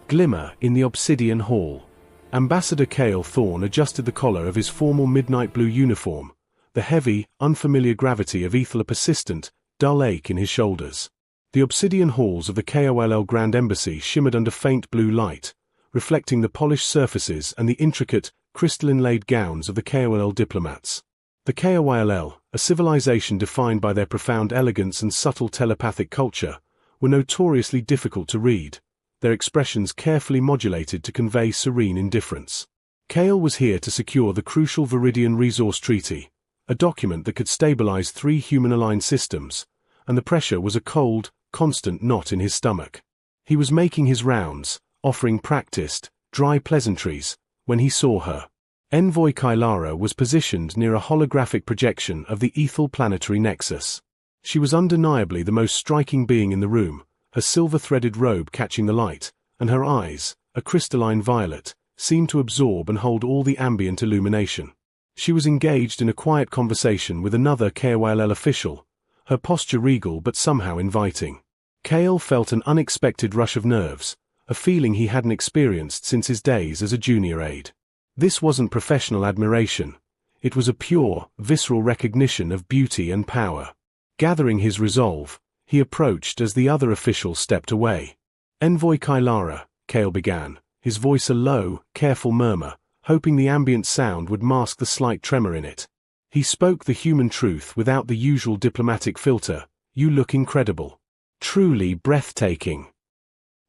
Glimmer in the Obsidian Hall. Ambassador Cale Thorne adjusted the collar of his formal midnight blue uniform. The heavy, unfamiliar gravity of Ethel a persistent, dull ache in his shoulders. The obsidian halls of the KOLL Grand Embassy shimmered under faint blue light, reflecting the polished surfaces and the intricate, crystal-inlaid gowns of the KOLL diplomats. The KOLL, a civilization defined by their profound elegance and subtle telepathic culture, were notoriously difficult to read, their expressions carefully modulated to convey serene indifference. Cale was here to secure the crucial Viridian Resource Treaty, a document that could stabilize 3 human-aligned systems, and the pressure was a cold, constant knot in his stomach. He was making his rounds, offering practiced, dry pleasantries, when he saw her. Envoy Kylara was positioned near a holographic projection of the Ethel planetary nexus. She was undeniably the most striking being in the room, her silver-threaded robe catching the light, and her eyes, a crystalline violet, seemed to absorb and hold all the ambient illumination. She was engaged in a quiet conversation with another KOLL official, her posture regal but somehow inviting. Cale felt an unexpected rush of nerves, a feeling he hadn't experienced since his days as a junior aide. This wasn't professional admiration. It was a pure, visceral recognition of beauty and power. Gathering his resolve, he approached as the other official stepped away. "Envoy Kylara," Cale began, his voice a low, careful murmur, hoping the ambient sound would mask the slight tremor in it. He spoke the human truth without the usual diplomatic filter. "You look incredible. Truly breathtaking."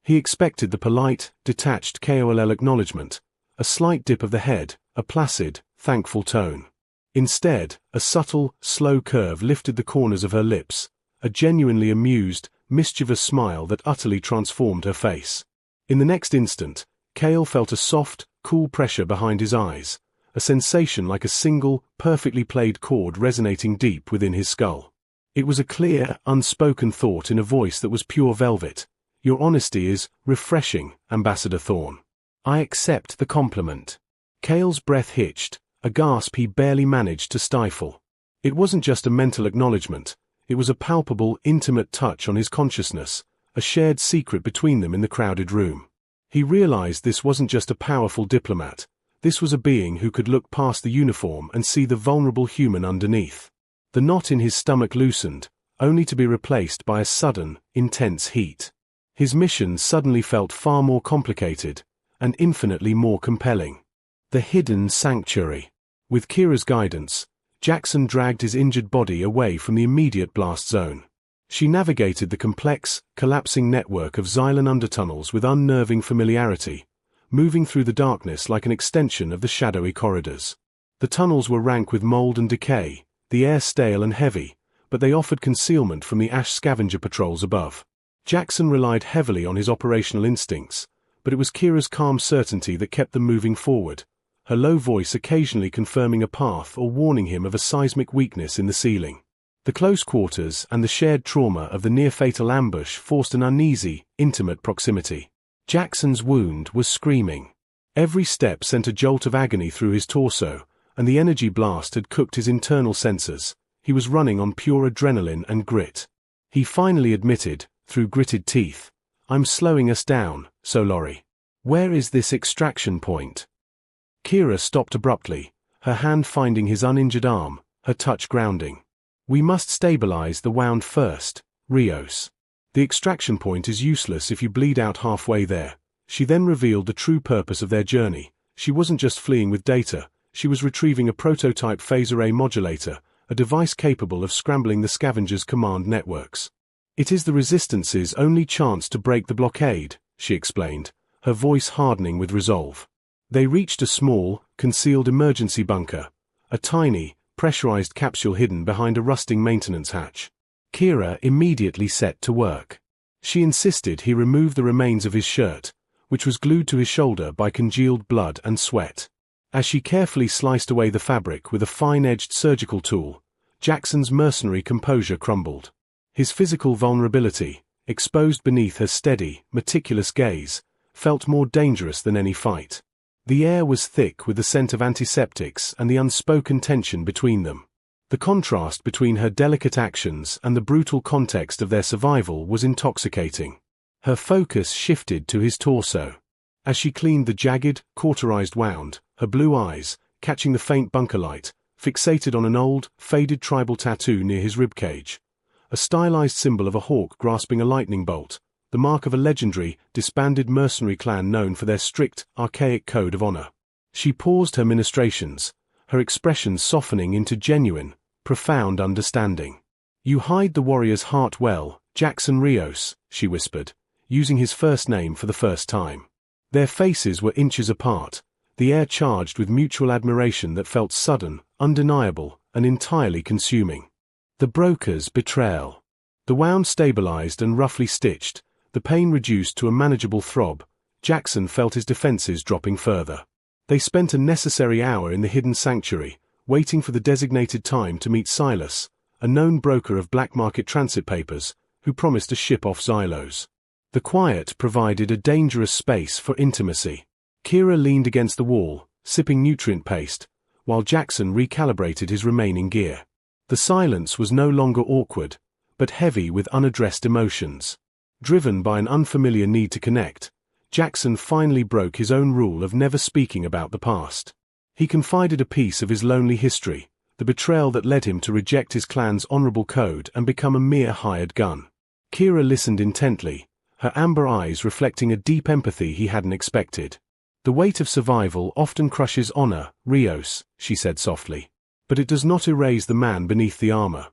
He expected the polite, detached KOLL acknowledgement, a slight dip of the head, a placid, thankful tone. Instead, a subtle, slow curve lifted the corners of her lips, a genuinely amused, mischievous smile that utterly transformed her face. In the next instant, Cale felt a soft, cool pressure behind his eyes, a sensation like a single, perfectly played chord resonating deep within his skull. It was a clear, unspoken thought in a voice that was pure velvet. "Your honesty is refreshing, Ambassador Thorne." "I accept the compliment." Cale's breath hitched, a gasp he barely managed to stifle. It wasn't just a mental acknowledgement, it was a palpable, intimate touch on his consciousness, a shared secret between them in the crowded room. He realized this wasn't just a powerful diplomat, this was a being who could look past the uniform and see the vulnerable human underneath. The knot in his stomach loosened, only to be replaced by a sudden, intense heat. His mission suddenly felt far more complicated, and infinitely more compelling. The hidden sanctuary. With Kira's guidance, Jackson dragged his injured body away from the immediate blast zone. She navigated the complex, collapsing network of Xylan undertunnels with unnerving familiarity, moving through the darkness like an extension of the shadowy corridors. The tunnels were rank with mold and decay, the air stale and heavy, but they offered concealment from the ash scavenger patrols above. Jackson relied heavily on his operational instincts, but it was Kira's calm certainty that kept them moving forward, her low voice occasionally confirming a path or warning him of a seismic weakness in the ceiling. The close quarters and the shared trauma of the near-fatal ambush forced an uneasy, intimate proximity. Jackson's wound was screaming. Every step sent a jolt of agony through his torso, and the energy blast had cooked his internal sensors. He was running on pure adrenaline and grit. He finally admitted, through gritted teeth, "I'm slowing us down, Solari. Where is this extraction point?" Kira stopped abruptly, her hand finding his uninjured arm, her touch grounding. "We must stabilize the wound first, Rios. The extraction point is useless if you bleed out halfway there." She then revealed the true purpose of their journey. She wasn't just fleeing with data, she was retrieving a prototype phase array modulator, a device capable of scrambling the scavengers' command networks. "It is the Resistance's only chance to break the blockade," she explained, her voice hardening with resolve. They reached a small, concealed emergency bunker, a tiny, pressurized capsule hidden behind a rusting maintenance hatch. Kira immediately set to work. She insisted he remove the remains of his shirt, which was glued to his shoulder by congealed blood and sweat. As she carefully sliced away the fabric with a fine-edged surgical tool, Jackson's mercenary composure crumbled. His physical vulnerability, exposed beneath her steady, meticulous gaze, felt more dangerous than any fight. The air was thick with the scent of antiseptics and the unspoken tension between them. The contrast between her delicate actions and the brutal context of their survival was intoxicating. Her focus shifted to his torso. As she cleaned the jagged, cauterized wound, her blue eyes, catching the faint bunker light, fixated on an old, faded tribal tattoo near his ribcage. A stylized symbol of a hawk grasping a lightning bolt, the mark of a legendary, disbanded mercenary clan known for their strict, archaic code of honor. She paused her ministrations, her expression softening into genuine, profound understanding. "You hide the warrior's heart well, Jackson Rios," she whispered, using his first name for the first time. Their faces were inches apart, the air charged with mutual admiration that felt sudden, undeniable, and entirely consuming. The broker's betrayal. The wound stabilized and roughly stitched, the pain reduced to a manageable throb. Jackson felt his defenses dropping further. They spent a necessary hour in the hidden sanctuary, waiting for the designated time to meet Silas, a known broker of black market transit papers, who promised to ship off Xylos. The quiet provided a dangerous space for intimacy. Kira leaned against the wall, sipping nutrient paste, while Jackson recalibrated his remaining gear. The silence was no longer awkward, but heavy with unaddressed emotions. Driven by an unfamiliar need to connect, Jackson finally broke his own rule of never speaking about the past. He confided a piece of his lonely history, the betrayal that led him to reject his clan's honorable code and become a mere hired gun. Kira listened intently, her amber eyes reflecting a deep empathy he hadn't expected. "The weight of survival often crushes honor, Rios," she said softly. "But it does not erase the man beneath the armor."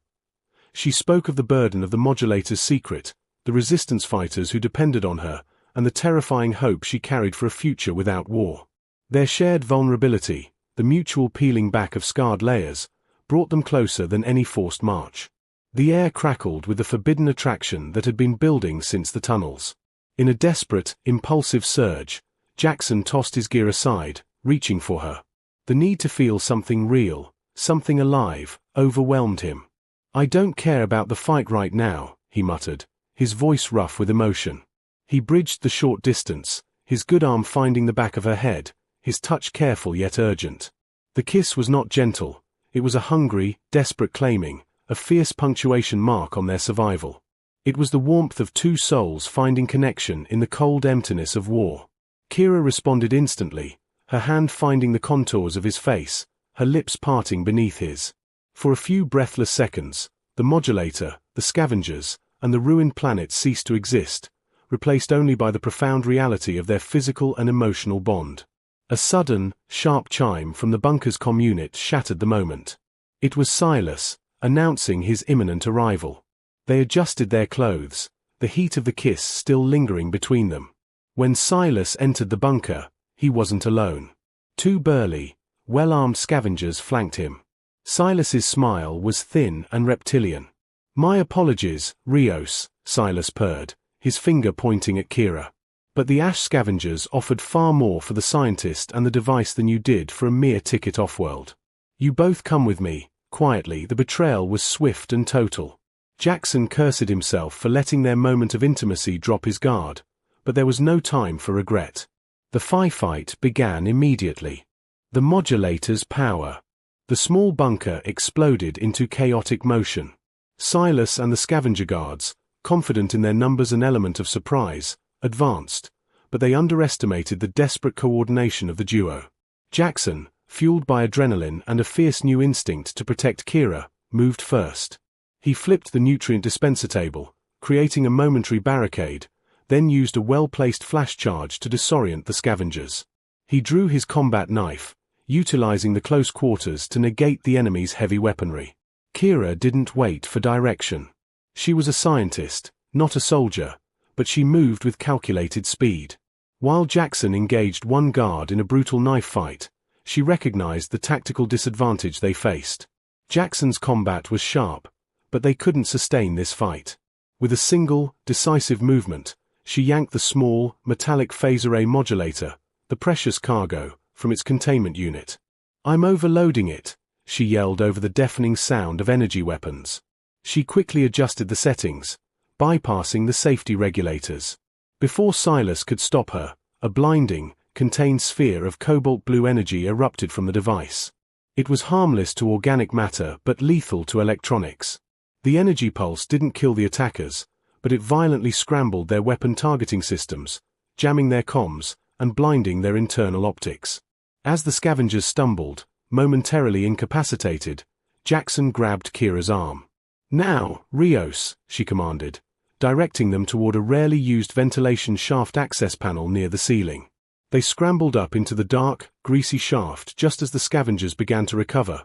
She spoke of the burden of the modulator's secret, the resistance fighters who depended on her, and the terrifying hope she carried for a future without war. Their shared vulnerability, the mutual peeling back of scarred layers, brought them closer than any forced march. The air crackled with the forbidden attraction that had been building since the tunnels. In a desperate, impulsive surge, Jackson tossed his gear aside, reaching for her. The need to feel something real, something alive, overwhelmed him. "I don't care about the fight right now," he muttered, his voice rough with emotion. He bridged the short distance, his good arm finding the back of her head, his touch careful yet urgent. The kiss was not gentle, it was a hungry, desperate claiming, a fierce punctuation mark on their survival. It was the warmth of two souls finding connection in the cold emptiness of war. Kira responded instantly, her hand finding the contours of his face, her lips parting beneath his. For a few breathless seconds, the modulator, the scavengers, and the ruined planet ceased to exist, replaced only by the profound reality of their physical and emotional bond. A sudden, sharp chime from the bunker's comm unit shattered the moment. It was Silas, announcing his imminent arrival. They adjusted their clothes, the heat of the kiss still lingering between them. When Silas entered the bunker, he wasn't alone. Two burly, well-armed scavengers flanked him. Silas's smile was thin and reptilian. "My apologies, Rios," Silas purred, his finger pointing at Kira. "But the Ash scavengers offered far more for the scientist and the device than you did for a mere ticket off-world. You both come with me." Quietly, the betrayal was swift and total. Jackson cursed himself for letting their moment of intimacy drop his guard, but there was no time for regret. The fight began immediately. The modulator's power. The small bunker exploded into chaotic motion. Silas and the scavenger guards, confident in their numbers and element of surprise, advanced, but they underestimated the desperate coordination of the duo. Jackson, fueled by adrenaline and a fierce new instinct to protect Kira, moved first. He flipped the nutrient dispenser table, creating a momentary barricade, then used a well-placed flash charge to disorient the scavengers. He drew his combat knife, utilizing the close quarters to negate the enemy's heavy weaponry. Kira didn't wait for direction. She was a scientist, not a soldier, but she moved with calculated speed. While Jackson engaged one guard in a brutal knife fight, she recognized the tactical disadvantage they faced. Jackson's combat was sharp, but they couldn't sustain this fight. With a single, decisive movement, she yanked the small, metallic phase array modulator, the precious cargo, from its containment unit. "I'm overloading it," she yelled over the deafening sound of energy weapons. She quickly adjusted the settings, bypassing the safety regulators. Before Silas could stop her, a blinding, contained sphere of cobalt blue energy erupted from the device. It was harmless to organic matter but lethal to electronics. The energy pulse didn't kill the attackers, but it violently scrambled their weapon targeting systems, jamming their comms, and blinding their internal optics. As the scavengers stumbled, momentarily incapacitated, Jackson grabbed Kira's arm. "Now, Rios," she commanded, directing them toward a rarely used ventilation shaft access panel near the ceiling. They scrambled up into the dark, greasy shaft just as the scavengers began to recover,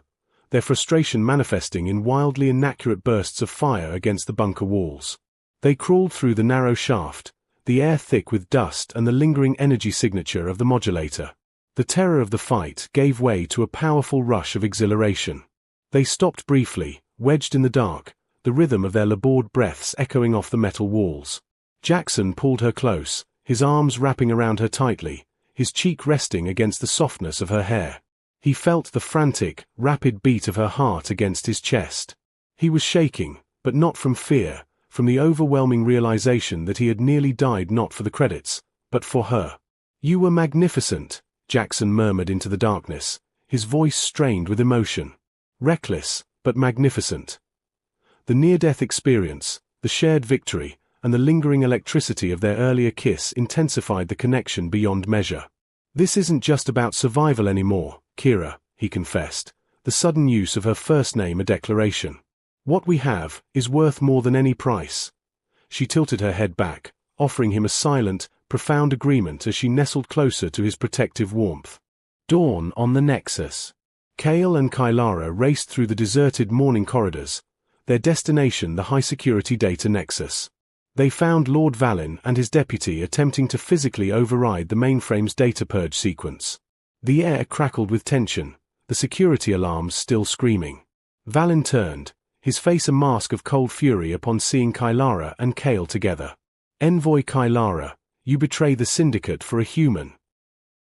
their frustration manifesting in wildly inaccurate bursts of fire against the bunker walls. They crawled through the narrow shaft, the air thick with dust and the lingering energy signature of the modulator. The terror of the fight gave way to a powerful rush of exhilaration. They stopped briefly, wedged in the dark, the rhythm of their labored breaths echoing off the metal walls. Jackson pulled her close, his arms wrapping around her tightly, his cheek resting against the softness of her hair. He felt the frantic, rapid beat of her heart against his chest. He was shaking, but not from fear, from the overwhelming realization that he had nearly died not for the credits, but for her. "You were magnificent," Jackson murmured into the darkness, his voice strained with emotion. "Reckless, but magnificent." The near-death experience, the shared victory, and the lingering electricity of their earlier kiss intensified the connection beyond measure. "This isn't just about survival anymore, Kira," he confessed, the sudden use of her first name a declaration. "What we have is worth more than any price." She tilted her head back, offering him a silent, profound agreement as she nestled closer to his protective warmth. Dawn on the Nexus. Kale and Kylara raced through the deserted morning corridors, their destination the high-security data nexus. They found Lord Valin and his deputy attempting to physically override the mainframe's data purge sequence. The air crackled with tension, the security alarms still screaming. Valin turned, his face a mask of cold fury upon seeing Kylara and Kale together. "Envoy Kylara, you betray the Syndicate for a human."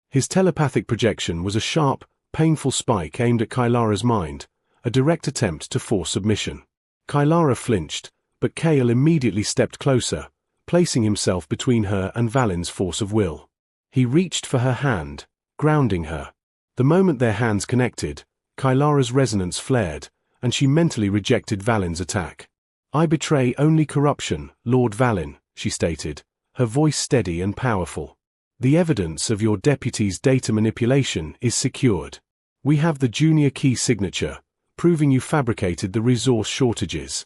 His telepathic projection was a sharp, painful spike aimed at Kylara's mind, a direct attempt to force submission. Kylara flinched, but Kale immediately stepped closer, placing himself between her and Valin's force of will. He reached for her hand, grounding her. The moment their hands connected, Kylara's resonance flared, and she mentally rejected Valin's attack. "I betray only corruption, Lord Valin," she stated, her voice steady and powerful. "The evidence of your deputy's data manipulation is secured. We have the junior key signature, proving you fabricated the resource shortages."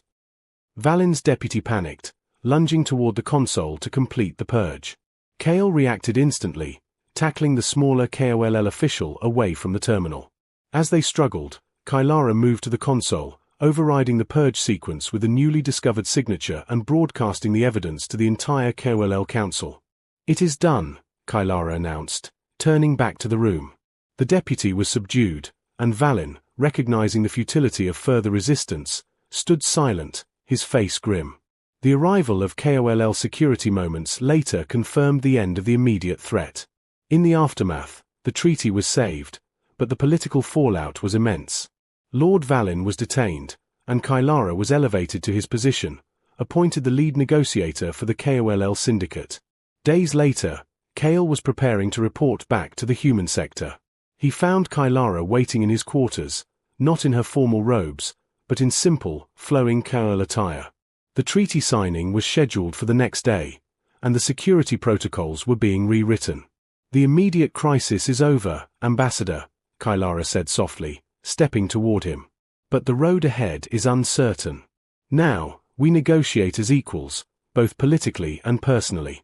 Valin's deputy panicked, lunging toward the console to complete the purge. Kale reacted instantly, tackling the smaller KOLL official away from the terminal. As they struggled, Kylara moved to the console, overriding the purge sequence with a newly discovered signature and broadcasting the evidence to the entire KOLL council. "It is done," Kylara announced, turning back to the room. The deputy was subdued, and Valin, recognizing the futility of further resistance, stood silent, his face grim. The arrival of KOLL security moments later confirmed the end of the immediate threat. In the aftermath, the treaty was saved, but the political fallout was immense. Lord Valin was detained, and Kylara was elevated to his position, appointed the lead negotiator for the KOLL syndicate. Days later, Kale was preparing to report back to the human sector. He found Kylara waiting in his quarters, not in her formal robes, but in simple, flowing KOLL attire. The treaty signing was scheduled for the next day, and the security protocols were being rewritten. "The immediate crisis is over, Ambassador," Kylara said softly, stepping toward him. "But the road ahead is uncertain. Now, we negotiate as equals, both politically and personally."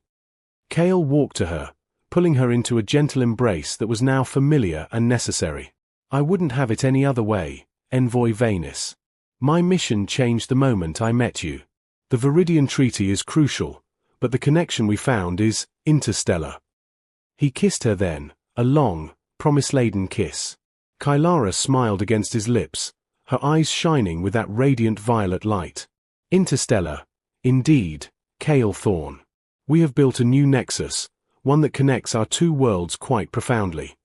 Kale walked to her, pulling her into a gentle embrace that was now familiar and necessary. "I wouldn't have it any other way, Envoy Venus. My mission changed the moment I met you. The Viridian Treaty is crucial, but the connection we found is interstellar." He kissed her then, a long, promise-laden kiss. Kylara smiled against his lips, her eyes shining with that radiant violet light. "Interstellar, indeed, Kale Thorne. We have built a new nexus, one that connects our two worlds quite profoundly."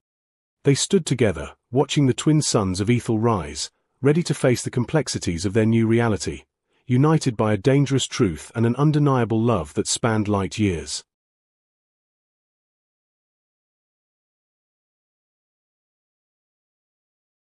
They stood together, watching the twin suns of Ethel rise, ready to face the complexities of their new reality, united by a dangerous truth and an undeniable love that spanned light years.